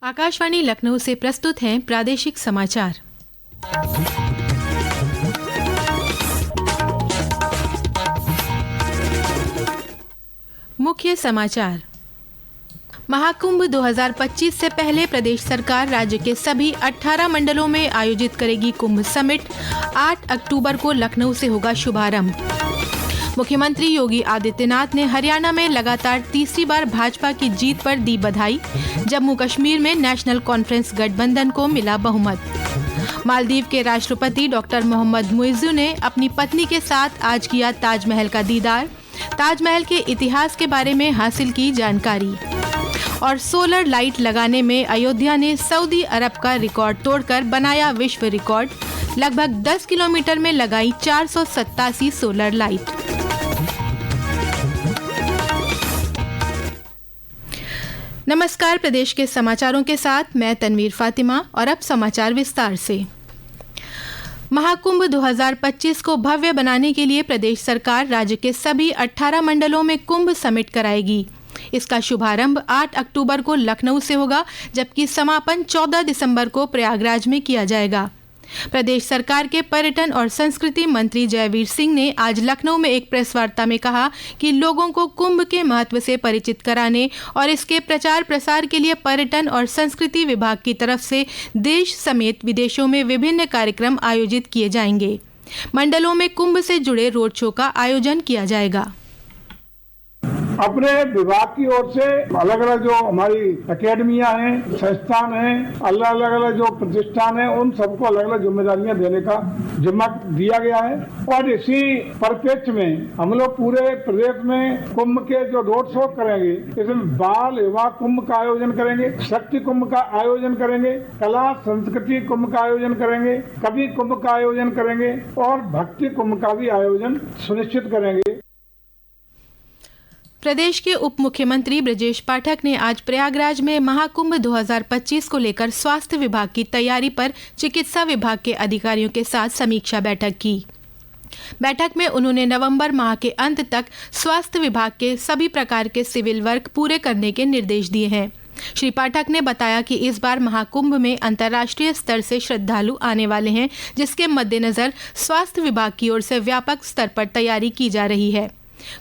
आकाशवाणी लखनऊ से प्रस्तुत हैं प्रादेशिक समाचार। मुख्य समाचार। महाकुंभ 2025 से पहले प्रदेश सरकार राज्य के सभी 18 मंडलों में आयोजित करेगी कुंभ समिट। 8 अक्टूबर को लखनऊ से होगा शुभारंभ। मुख्यमंत्री योगी आदित्यनाथ ने हरियाणा में लगातार तीसरी बार भाजपा की जीत पर दी बधाई। जम्मू कश्मीर में नेशनल कॉन्फ्रेंस गठबंधन को मिला बहुमत। मालदीव के राष्ट्रपति डॉक्टर मोहम्मद मुइज़्ज़ू ने अपनी पत्नी के साथ आज किया ताजमहल का दीदार। ताजमहल के इतिहास के बारे में हासिल की जानकारी। और सोलर लाइट लगाने में अयोध्या ने सऊदी अरब का रिकॉर्ड तोड़कर बनाया विश्व रिकॉर्ड। लगभग 10 किलोमीटर में लगाई 487 सोलर लाइट। नमस्कार, प्रदेश के समाचारों के साथ मैं तनवीर फातिमा और अब समाचार विस्तार से। महाकुंभ 2025 को भव्य बनाने के लिए प्रदेश सरकार राज्य के सभी 18 मंडलों में कुंभ समिट कराएगी। इसका शुभारंभ 8 अक्टूबर को लखनऊ से होगा, जबकि समापन 14 दिसंबर को प्रयागराज में किया जाएगा। प्रदेश सरकार के पर्यटन और संस्कृति मंत्री जयवीर सिंह ने आज लखनऊ में एक प्रेस वार्ता में कहा कि लोगों को कुंभ के महत्व से परिचित कराने और इसके प्रचार प्रसार के लिए पर्यटन और संस्कृति विभाग की तरफ से देश समेत विदेशों में विभिन्न कार्यक्रम आयोजित किए जाएंगे। मंडलों में कुंभ से जुड़े रोड शो का आयोजन किया जाएगा। अपने विभाग की ओर से अलग अलग जो हमारी अकेडमियां हैं, संस्थान हैं, अलग अलग जो प्रतिष्ठान हैं, उन सबको अलग अलग जिम्मेदारियां देने का जिम्मा दिया गया है। और इसी परिप्रेक्ष्य में हम लोग पूरे प्रदेश में कुंभ के जो रोड शो करेंगे, इसमें बाल युवा कुंभ का आयोजन करेंगे, शक्ति कुंभ का आयोजन करेंगे, कला संस्कृति कुंभ का आयोजन करेंगे, कवि कुंभ का आयोजन करेंगे और भक्ति कुंभ का भी आयोजन सुनिश्चित करेंगे। प्रदेश के उप मुख्यमंत्री ब्रजेश पाठक ने आज प्रयागराज में महाकुंभ 2025 को लेकर स्वास्थ्य विभाग की तैयारी पर चिकित्सा विभाग के अधिकारियों के साथ समीक्षा बैठक की। बैठक में उन्होंने नवंबर माह के अंत तक स्वास्थ्य विभाग के सभी प्रकार के सिविल वर्क पूरे करने के निर्देश दिए हैं। श्री पाठक ने बताया कि इस बार महाकुंभ में अंतर्राष्ट्रीय स्तर से श्रद्धालु आने वाले हैं, जिसके मद्देनजर स्वास्थ्य विभाग की ओर से व्यापक स्तर पर तैयारी की जा रही है।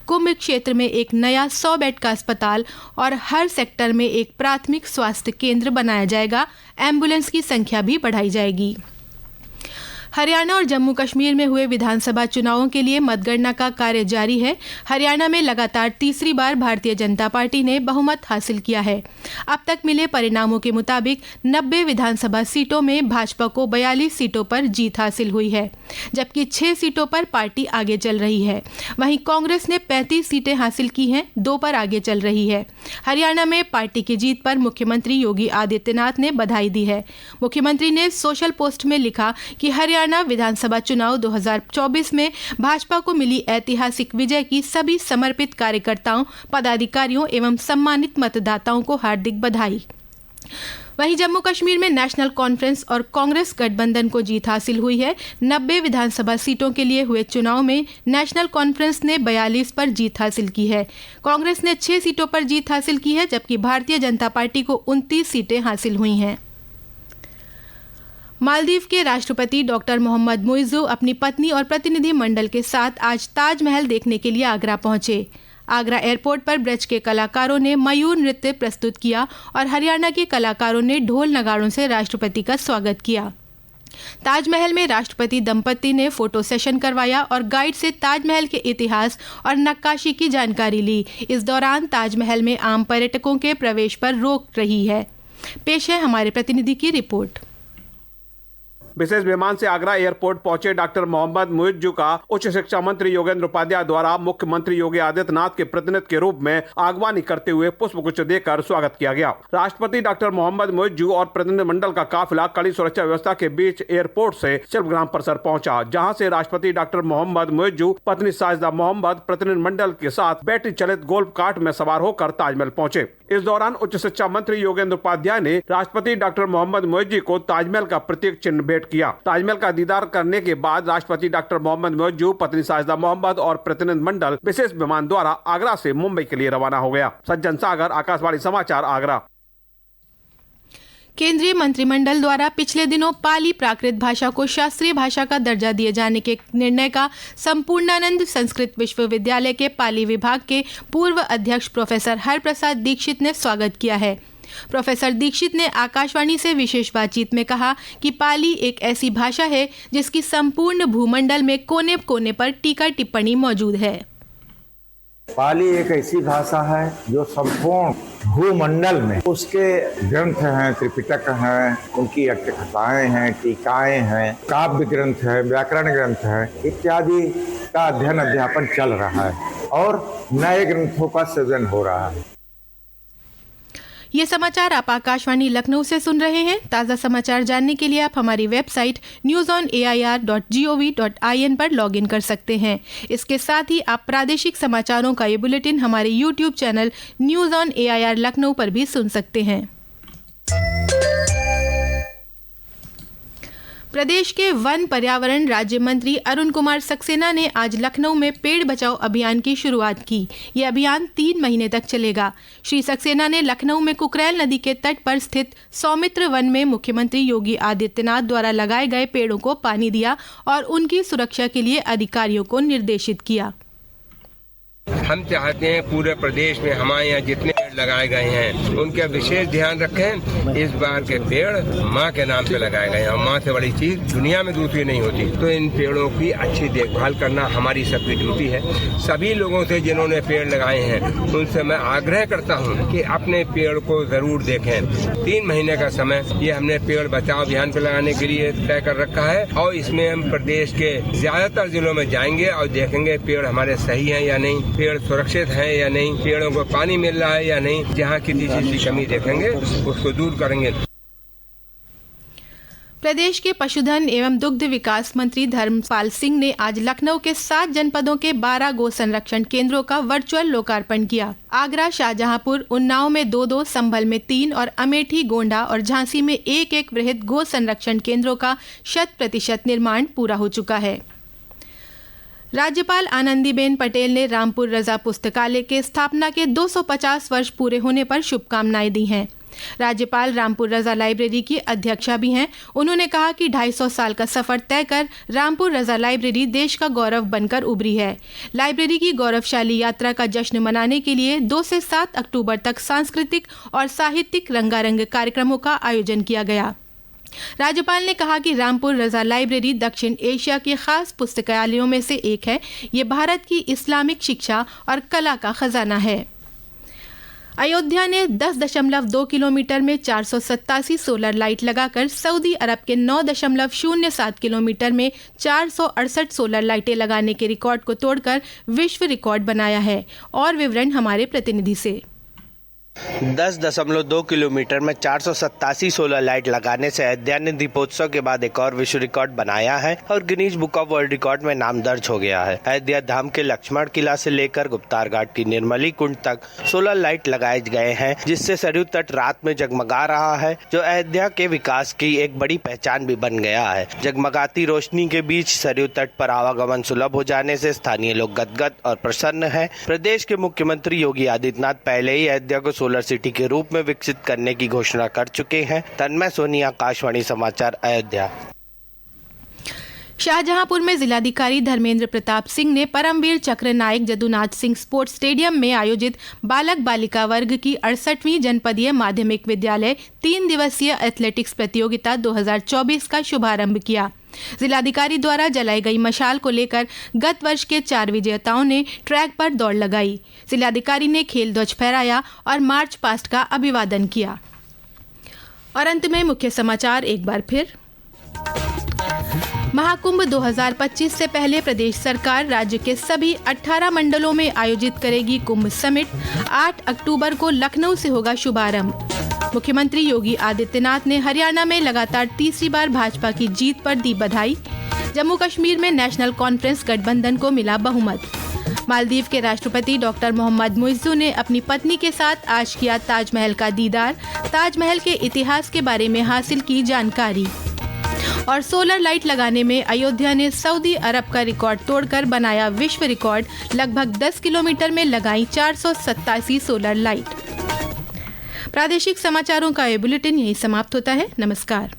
कुंभ क्षेत्र में एक नया 100 बेड का अस्पताल और हर सेक्टर में एक प्राथमिक स्वास्थ्य केंद्र बनाया जाएगा। एम्बुलेंस की संख्या भी बढ़ाई जाएगी। हरियाणा और जम्मू कश्मीर में हुए विधानसभा चुनावों के लिए मतगणना का कार्य जारी है। हरियाणा में लगातार तीसरी बार भारतीय जनता पार्टी ने बहुमत हासिल किया है। अब तक मिले परिणामों के मुताबिक 90 विधानसभा सीटों में भाजपा को 42 सीटों पर जीत हासिल हुई है, जबकि 6 सीटों पर पार्टी आगे चल रही है। वहीं कांग्रेस ने 35 सीटें हासिल की हैं, 2 पर आगे चल रही है। हरियाणा में पार्टी की जीत पर मुख्यमंत्री योगी आदित्यनाथ ने बधाई दी है। मुख्यमंत्री ने सोशल पोस्ट में लिखा कि हरियाणा विधानसभा चुनाव 2024 में भाजपा को मिली ऐतिहासिक विजय की सभी समर्पित कार्यकर्ताओं, पदाधिकारियों एवं सम्मानित मतदाताओं को हार्दिक बधाई। वहीं जम्मू कश्मीर में नेशनल कॉन्फ्रेंस और कांग्रेस गठबंधन को जीत हासिल हुई है। 90 विधानसभा सीटों के लिए हुए चुनाव में नेशनल कॉन्फ्रेंस ने 42 पर जीत हासिल की है। कांग्रेस ने 6 सीटों पर जीत हासिल की है, जबकि भारतीय जनता पार्टी को 29 सीटें हासिल हुई हैं। मालदीव के राष्ट्रपति डॉक्टर मोहम्मद मुइज़्ज़ू अपनी पत्नी और प्रतिनिधि मंडल के साथ आज ताजमहल देखने के लिए आगरा पहुंचे। आगरा एयरपोर्ट पर ब्रज के कलाकारों ने मयूर नृत्य प्रस्तुत किया और हरियाणा के कलाकारों ने ढोल नगाड़ों से राष्ट्रपति का स्वागत किया। ताजमहल में राष्ट्रपति दंपति ने फोटो सेशन करवाया और गाइड से ताजमहल के इतिहास और नक्काशी की जानकारी ली। इस दौरान ताजमहल में आम पर्यटकों के प्रवेश पर रोक रही है। पेश है हमारे प्रतिनिधि की रिपोर्ट। विशेष विमान से आगरा एयरपोर्ट पहुंचे डॉक्टर मोहम्मद मुइज़्ज़ू का उच्च शिक्षा मंत्री योगेंद्र उपाध्याय द्वारा मुख्यमंत्री योगी आदित्यनाथ के प्रतिनिधि के रूप में आगवानी करते हुए पुष्पगुच्छ देकर स्वागत किया गया। राष्ट्रपति डॉक्टर मोहम्मद मुइज़्ज़ू और प्रतिनिधिमंडल का काफिला कड़ी सुरक्षा व्यवस्था के बीच एयरपोर्ट से शिल्पग्राम परिसर पहुंचा, जहां से राष्ट्रपति डॉक्टर मोहम्मद मुइज़्ज़ू पत्नी साजिदा मोहम्मद प्रतिनिधिमंडल के साथ बैटरी चलित गोल्फ कार्ट में सवार होकर ताजमहल पहुंचे। इस दौरान उच्च शिक्षा मंत्री योगेंद्र उपाध्याय ने राष्ट्रपति डॉक्टर मोहम्मद मुइज़्ज़ू को ताजमहल का प्रतीक चिन्ह भेंट किया। ताजमहल का दीदार करने के बाद राष्ट्रपति डॉक्टर मोहम्मद मुइज़्ज़ू, पत्नी साजिदा मोहम्मद और प्रतिनिधिमंडल विशेष विमान द्वारा आगरा से मुंबई के लिए रवाना हो गया। सज्जन सागर, आकाशवाणी समाचार, आगरा। केंद्रीय मंत्रिमंडल द्वारा पिछले दिनों पाली प्राकृत भाषा को शास्त्रीय भाषा का दर्जा दिए जाने के निर्णय का संपूर्णानंद संस्कृत विश्वविद्यालय के पाली विभाग के पूर्व अध्यक्ष प्रोफेसर हरप्रसाद दीक्षित ने स्वागत किया है। प्रोफेसर दीक्षित ने आकाशवाणी से विशेष बातचीत में कहा कि पाली एक ऐसी भाषा है जिसकी संपूर्ण भूमंडल में कोने कोने पर टीका टिप्पणी मौजूद है। पाली एक ऐसी भाषा है जो संपूर्ण भूमंडल में उसके ग्रंथ हैं, त्रिपिटक हैं, उनकी अट्टकथाएं हैं, टीकाएं हैं, काव्य ग्रंथ है, व्याकरण ग्रंथ है इत्यादि का अध्ययन अध्यापन चल रहा है और नए ग्रंथों का सृजन हो रहा है। ये समाचार आप आकाशवाणी लखनऊ से सुन रहे हैं। ताज़ा समाचार जानने के लिए आप हमारी वेबसाइट newsonair.gov.in पर लॉगिन कर सकते हैं। इसके साथ ही आप प्रादेशिक समाचारों का ये बुलेटिन हमारे YouTube channel news on AIR Lucknow पर भी सुन सकते हैं। प्रदेश के वन पर्यावरण राज्य मंत्री अरुण कुमार सक्सेना ने आज लखनऊ में पेड़ बचाओ अभियान की शुरुआत की। ये अभियान 3 महीने तक चलेगा। श्री सक्सेना ने लखनऊ में कुकरेल नदी के तट पर स्थित सौमित्र वन में मुख्यमंत्री योगी आदित्यनाथ द्वारा लगाए गए पेड़ों को पानी दिया और उनकी सुरक्षा के लिए अधिकारियों को निर्देशित किया। हम चाहते हैं पूरे प्रदेश में हमारे यहाँ जितने पेड़ लगाए गए हैं उनका विशेष ध्यान रखें। इस बार के पेड़ माँ के नाम पे लगाए गए हैं और माँ से बड़ी चीज दुनिया में दूसरी नहीं होती, तो इन पेड़ों की अच्छी देखभाल करना हमारी सबकी ड्यूटी है। सभी लोगों से जिन्होंने पेड़ लगाए हैं उनसे मैं आग्रह करता हूँ कि अपने पेड़ को जरूर देखें। 3 महीने का समय ये हमने पेड़ बचाओ अभियान पे लगाने के लिए तय कर रखा है और इसमें हम प्रदेश के ज्यादातर जिलों में जाएंगे और देखेंगे पेड़ हमारे सही हैं या नहीं, पेड़ सुरक्षित हैं या नहीं, पेड़ों को पानी मिल रहा है या नहीं। जहाँ किसी चीज की कमी देखेंगे उसको दूर करेंगे। प्रदेश के पशुधन एवं दुग्ध विकास मंत्री धर्मपाल सिंह ने आज लखनऊ के 7 जनपदों के 12 गो संरक्षण केंद्रों का वर्चुअल लोकार्पण किया। आगरा, शाहजहांपुर, उन्नाव में 2-2, संभल में 3 और अमेठी, गोंडा और झांसी में 1-1 वृहद गो संरक्षण केंद्रों का 100% निर्माण पूरा हो चुका है। राज्यपाल आनंदीबेन पटेल ने रामपुर रजा पुस्तकालय के स्थापना के 250 वर्ष पूरे होने पर शुभकामनाएं दी हैं। राज्यपाल रामपुर रजा लाइब्रेरी की अध्यक्षा भी हैं। उन्होंने कहा कि 250 साल का सफर तय कर रामपुर रजा लाइब्रेरी देश का गौरव बनकर उभरी है। लाइब्रेरी की गौरवशाली यात्रा का जश्न मनाने के लिए 2 से 7 अक्टूबर तक सांस्कृतिक और साहित्यिक रंगारंग कार्यक्रमों का आयोजन किया गया। राज्यपाल ने कहा कि रामपुर रजा लाइब्रेरी दक्षिण एशिया के खास पुस्तकालयों में से एक है। ये भारत की इस्लामिक शिक्षा और कला का खजाना है। अयोध्या ने 10.2 किलोमीटर में 487 सोलर लाइट लगाकर सऊदी अरब के 9.07 किलोमीटर में 468 सोलर लाइटें लगाने के रिकॉर्ड को तोड़कर विश्व रिकॉर्ड बनाया है। और विवरण हमारे प्रतिनिधि से। 10.2 किलोमीटर में 487 सोलर लाइट लगाने से अयोध्या ने दीपोत्सव के बाद एक और विश्व रिकॉर्ड बनाया है और Guinness book of world record में नाम दर्ज हो गया है। अयोध्या धाम के लक्ष्मण किला से लेकर गुप्तार घाट की निर्मली कुंड तक सोलर लाइट लगाए गए हैं, जिससे सरयू तट रात में जगमगा रहा है, जो अयोध्या के विकास की एक बड़ी पहचान भी बन गया है। जगमगाती रोशनी के बीच सरयू तट पर आवागमन सुलभ हो जाने से स्थानीय लोग गदगद और प्रसन्न है। प्रदेश के मुख्यमंत्री योगी आदित्यनाथ पहले ही अयोध्या को सोलर सिटी के रूप में विकसित करने की घोषणा कर चुके हैं। तन्मय सोनी, आकाशवाणी समाचार, अयोध्या। शाहजहांपुर में जिलाधिकारी धर्मेंद्र प्रताप सिंह ने परमवीर चक्र नायक जदुनाथ सिंह स्पोर्ट्स स्टेडियम में आयोजित बालक बालिका वर्ग की 68वीं जनपदीय माध्यमिक विद्यालय 3 दिवसीय एथलेटिक्स प्रतियोगिता 2024 का शुभारंभ किया। जिलाधिकारी द्वारा जलाई गई मशाल को लेकर गत वर्ष के 4 विजेताओं ने ट्रैक पर दौड़ लगाई। जिलाधिकारी ने खेल ध्वज फहराया और मार्च पास्ट का अभिवादन किया। और अंत में मुख्य समाचार एक बार फिर। महाकुंभ 2025 से पहले प्रदेश सरकार राज्य के सभी 18 मंडलों में आयोजित करेगी कुंभ समिट। 8 अक्टूबर को लखनऊ से होगा शुभारंभ। मुख्यमंत्री योगी आदित्यनाथ ने हरियाणा में लगातार तीसरी बार भाजपा की जीत पर दी बधाई। जम्मू कश्मीर में नेशनल कॉन्फ्रेंस गठबंधन को मिला बहुमत। मालदीव के राष्ट्रपति डॉक्टर मोहम्मद मुइज़्ज़ू ने अपनी पत्नी के साथ आज किया ताजमहल का दीदार। ताजमहल के इतिहास के बारे में हासिल की जानकारी। और सोलर लाइट लगाने में अयोध्या ने सऊदी अरब का रिकॉर्ड तोड़कर बनाया विश्व रिकॉर्ड। लगभग 10 किलोमीटर में लगाई 487 सोलर लाइट। प्रादेशिक समाचारों का ये बुलेटिन यही समाप्त होता है। नमस्कार।